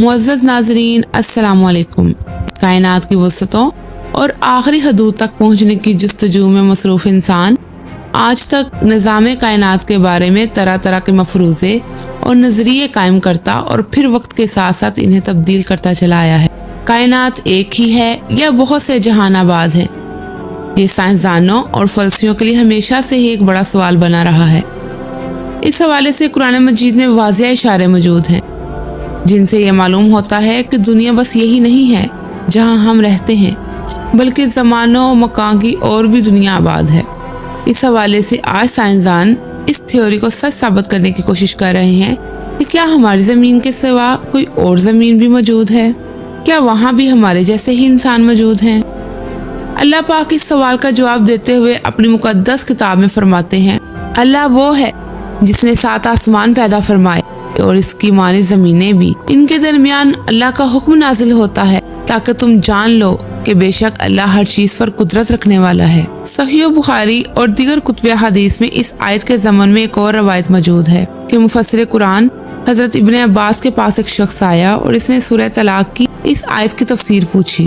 मुअज़्ज़ज़ नाज़रीन, अस्सलामु अलैकुम। कायनात की वसतों और आखिरी हदूद तक पहुँचने की जस्तजू में मसरूफ़ इंसान आज तक निज़ाम कायनात के बारे में तरह तरह के मफरूज़े और नज़रिए कायम करता और फिर वक्त के साथ साथ इन्हें तब्दील करता चला आया है। कायनात एक ही है या बहुत से जहानाबाद है? ये साइंसदानों और फलसफियों के लिए हमेशा से ही एक बड़ा सवाल बना रहा है। इस हवाले से कुरान मजीद में वाज़िह इशारे मौजूद हैं जिनसे ये मालूम होता है कि दुनिया बस यही नहीं है जहां हम रहते हैं, बल्कि ज़मानों मकान की और भी दुनिया आबाद है। इस हवाले से आज साइंसदान इस थ्योरी को सच साबित करने की कोशिश कर रहे हैं कि क्या हमारी ज़मीन के सिवा कोई और ज़मीन भी मौजूद है? क्या वहाँ भी हमारे जैसे ही इंसान मौजूद हैं? अल्लाह पाक इस सवाल का जवाब देते हुए अपनी मुक़द्दस किताब में फरमाते हैं, अल्लाह वो है जिसने 7 आसमान पैदा फरमाए और इसकी मानी ज़मीनें भी। इनके दरमियान अल्लाह का हुक्म नाजिल होता है ताकि तुम जान लो कि बेशक अल्लाह हर चीज पर कुदरत रखने वाला है। सहीह बुखारी और दीगर कुतुब हदीस में इस आयत के ज़मन में एक और रवायत मौजूद है कि मुफस्सिर कुरान हजरत इब्ने अब्बास के पास एक शख्स आया और इसने सूरह तलाक की इस आयत की तफसीर पूछी।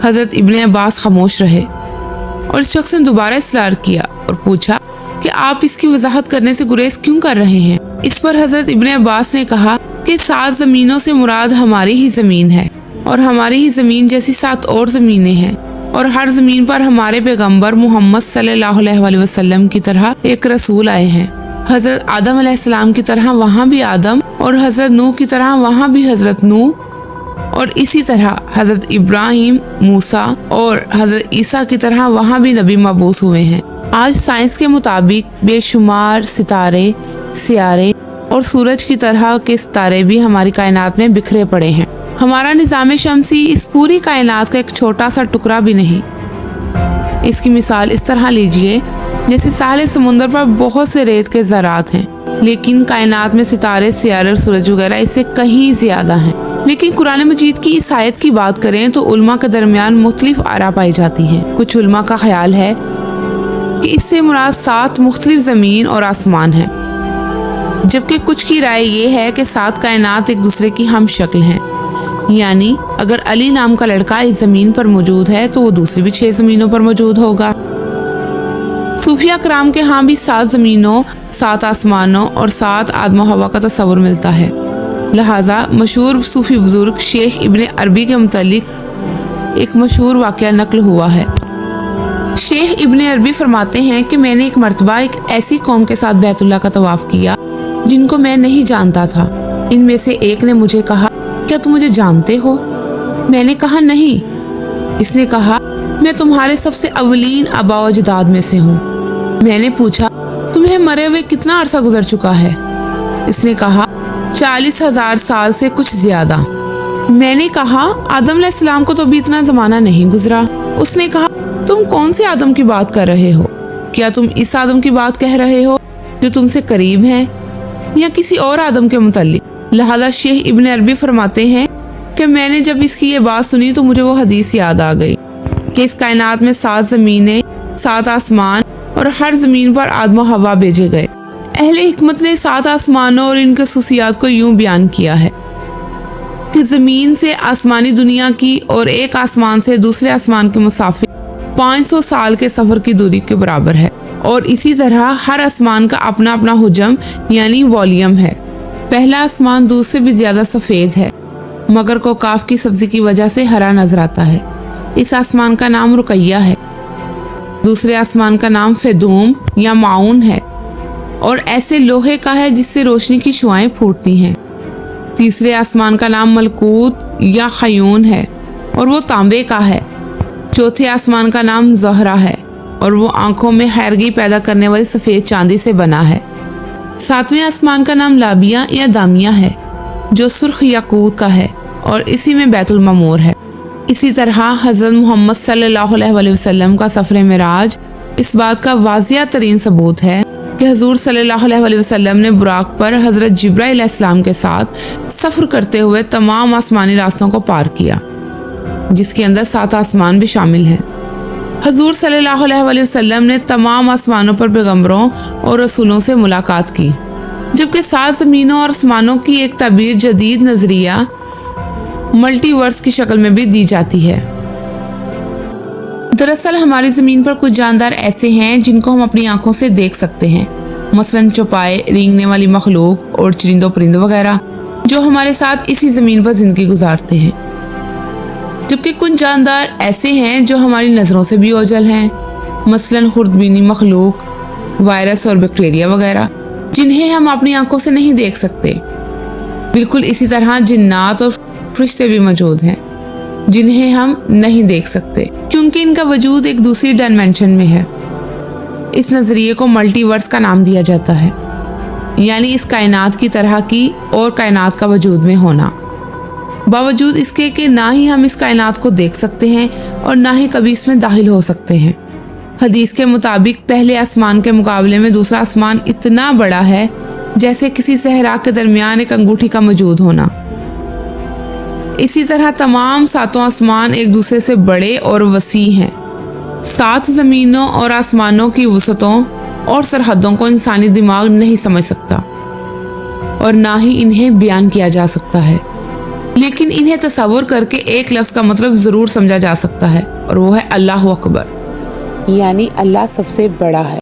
हजरत इब्ने अब्बास खामोश रहे और इस शख्स ने दोबारा इसरार किया और पूछा कि आप इसकी वजाहत करने से गुरेज क्यों कर रहे हैं? इस पर हजरत इब्ने अब्बास ने कहा कि 7 ज़मीनों से मुराद हमारी ही ज़मीन है और हमारी ही ज़मीन जैसी 7 और ज़मीनें हैं और हर ज़मीन पर हमारे पैगंबर मोहम्मद सल्लल्लाहु अलैहि वसल्लम की तरह एक रसूल आए हैं। हजरत आदम अलैहिस्सलाम की तरह वहाँ भी आदम और हजरत नूह की तरह वहाँ भी हजरत नूह और इसी तरह हजरत इब्राहिम, मूसा और हजरत ईसा की तरह वहाँ भी नबी मबूस हुए हैं। आज साइंस के मुताबिक बेशुमार सितारे, सियारे और सूरज की तरह के सितारे भी हमारी कायनात में बिखरे पड़े हैं। हमारा निज़ाम शमसी इस पूरी कायनात का एक छोटा सा टुकड़ा भी नहीं। इसकी मिसाल इस तरह लीजिए जैसे साहिल समुंदर पर बहुत से रेत के ज़रात हैं, लेकिन कायनात में सितारे, सियारे और सूरज वगैरह इससे कहीं ज़्यादा हैं। लेकिन कुरान मजीद की इस आयत की बात करें तो उलमा के दरमियान मुख्तलिफ आरा पाई जाती हैं। कुछ उलमा का ख्याल है कि इससे मुराद 7 मुख्तलिफ ज़मीन और आसमान है, जबकि कुछ की राय ये है कि 7 कायनात एक दूसरे की हम शक्ल हैं। यानी अगर अली नाम का लड़का इस ज़मीन पर मौजूद है तो वो दूसरी भी 6 ज़मीनों पर मौजूद होगा। सूफिया कराम के यहाँ भी 7 ज़मीनों, 7 आसमानों और 7 आदम व हवा का तस्वुर मिलता है। लिहाजा मशहूर सूफी बुजुर्ग शेख इब्ने अरबी के मुतालिक एक मशहूर वाक़या नकल हुआ है। शेख इब्ने अरबी फरमाते हैं कि मैंने एक मर्तबा एक ऐसी कौम के साथ बैतुल्लाह का तवाफ किया जिनको मैं नहीं जानता था। इनमें से एक ने मुझे कहा, क्या तुम मुझे जानते हो? मैंने कहा नहीं। इसने कहा, मैं तुम्हारे सबसे अवलीन आबा व अजदाद में से हूँ। मैंने पूछा, तुम्हें मरे हुए कितना अरसा गुजर चुका है? इसने कहा, 40,000 साल से कुछ ज्यादा। मैंने कहा, आदम अलैहिस्सलाम को तो अभी इतना जमाना नहीं गुजरा। उसने कहा, तुम कौन से आदम की बात कर रहे हो? क्या तुम इस आदम की बात कह रहे हो जो तुमसे करीब है या किसी और आदम के मुतालिक? लिहाजा शेख इब्ने अरबी फरमाते हैं कि मैंने जब इसकी ये बात सुनी तो मुझे वो हदीस याद आ गई कि इस कायनात में 7 ज़मीनें, 7 आसमान और हर ज़मीन पर आदम व हवा भेजे गए। अहले हिकमत ने 7 आसमानों और इनके खसूसियात को यूं बयान किया है कि ज़मीन से आसमानी दुनिया की और एक आसमान से दूसरे आसमान के मुसाफिर 500 साल के सफ़र की दूरी के बराबर है और इसी तरह हर आसमान का अपना अपना हुजम यानी वॉल्यूम है। पहला आसमान दूध से भी ज़्यादा सफ़ेद है मगर कोकाफ की सब्ज़ी की वजह से हरा नजर आता है। इस आसमान का नाम रुकैया है। दूसरे आसमान का नाम फेदूम या माउन है और ऐसे लोहे का है जिससे रोशनी की शुआएं फूटती हैं। तीसरे आसमान का नाम मलकूत या खयून है और वो तांबे का है। चौथे आसमान का नाम ज़हरा है और वो आंखों में हैरगी पैदा करने वाली सफ़ेद चांदी से बना है। 7वें आसमान का नाम लाबिया या दामिया है जो सुर्ख याकूत का है اور اسی میں بیت المعمور ہے۔ اسی طرح حضرت محمد صلی اللہ علیہ وسلم کا سفر معراج اس بات کا واضح ترین ثبوت ہے کہ حضور صلی اللہ علیہ وسلم نے براق پر حضرت جبرائیل علیہ السلام کے ساتھ سفر کرتے ہوئے تمام آسمانی راستوں کو پار کیا، جس کے اندر 7 آسمان بھی شامل ہیں۔ حضور صلی اللہ علیہ وسلم نے تمام آسمانوں پر پیغمبروں اور رسولوں سے ملاقات کی، جبکہ 7 زمینوں اور آسمانوں کی ایک تعبیر جدید نظریہ ملٹی ورس کی شکل میں بھی دی جاتی ہے۔ دراصل ہماری زمین پر کچھ جاندار ایسے ہیں جن کو ہم اپنی آنکھوں سے دیکھ سکتے ہیں، مثلاً چوپائے، رینگنے والی مخلوق اور چرند و پرند وغیرہ، جو ہمارے ساتھ اسی زمین پر زندگی گزارتے ہیں، جبکہ کچھ جاندار ایسے ہیں جو ہماری نظروں سے بھی اوجھل ہیں، مثلاً خردبینی مخلوق، وائرس اور بیکٹیریا وغیرہ، جنہیں ہم اپنی آنکھوں سے نہیں دیکھ سکتے۔ بالکل اسی طرح جنات اور فرشتے بھی موجود ہیں جنہیں ہم نہیں دیکھ سکتے، کیونکہ ان کا وجود ایک دوسری ڈائمینشن میں ہے۔ اس نظریے کو ملٹی ورس کا نام دیا جاتا ہے، یعنی اس کائنات کی طرح کی اور کائنات کا وجود میں ہونا، باوجود اس کے کہ نہ ہی ہم اس کائنات کو دیکھ سکتے ہیں اور نہ ہی کبھی اس میں داخل ہو سکتے ہیں۔ حدیث کے مطابق پہلے آسمان کے مقابلے میں دوسرا آسمان اتنا بڑا ہے جیسے کسی صحرا کے درمیان ایک انگوٹھی کا موجود ہونا۔ اسی طرح تمام 7 آسمان ایک دوسرے سے بڑے اور وسیع ہیں۔ 7 زمینوں اور آسمانوں کی وسعتوں اور سرحدوں کو انسانی دماغ نہیں سمجھ سکتا اور نہ ہی انہیں بیان کیا جا سکتا ہے، لیکن انہیں تصور کر کے ایک لفظ کا مطلب ضرور سمجھا جا سکتا ہے، اور وہ ہے اللہ اکبر، یعنی اللہ سب سے بڑا ہے۔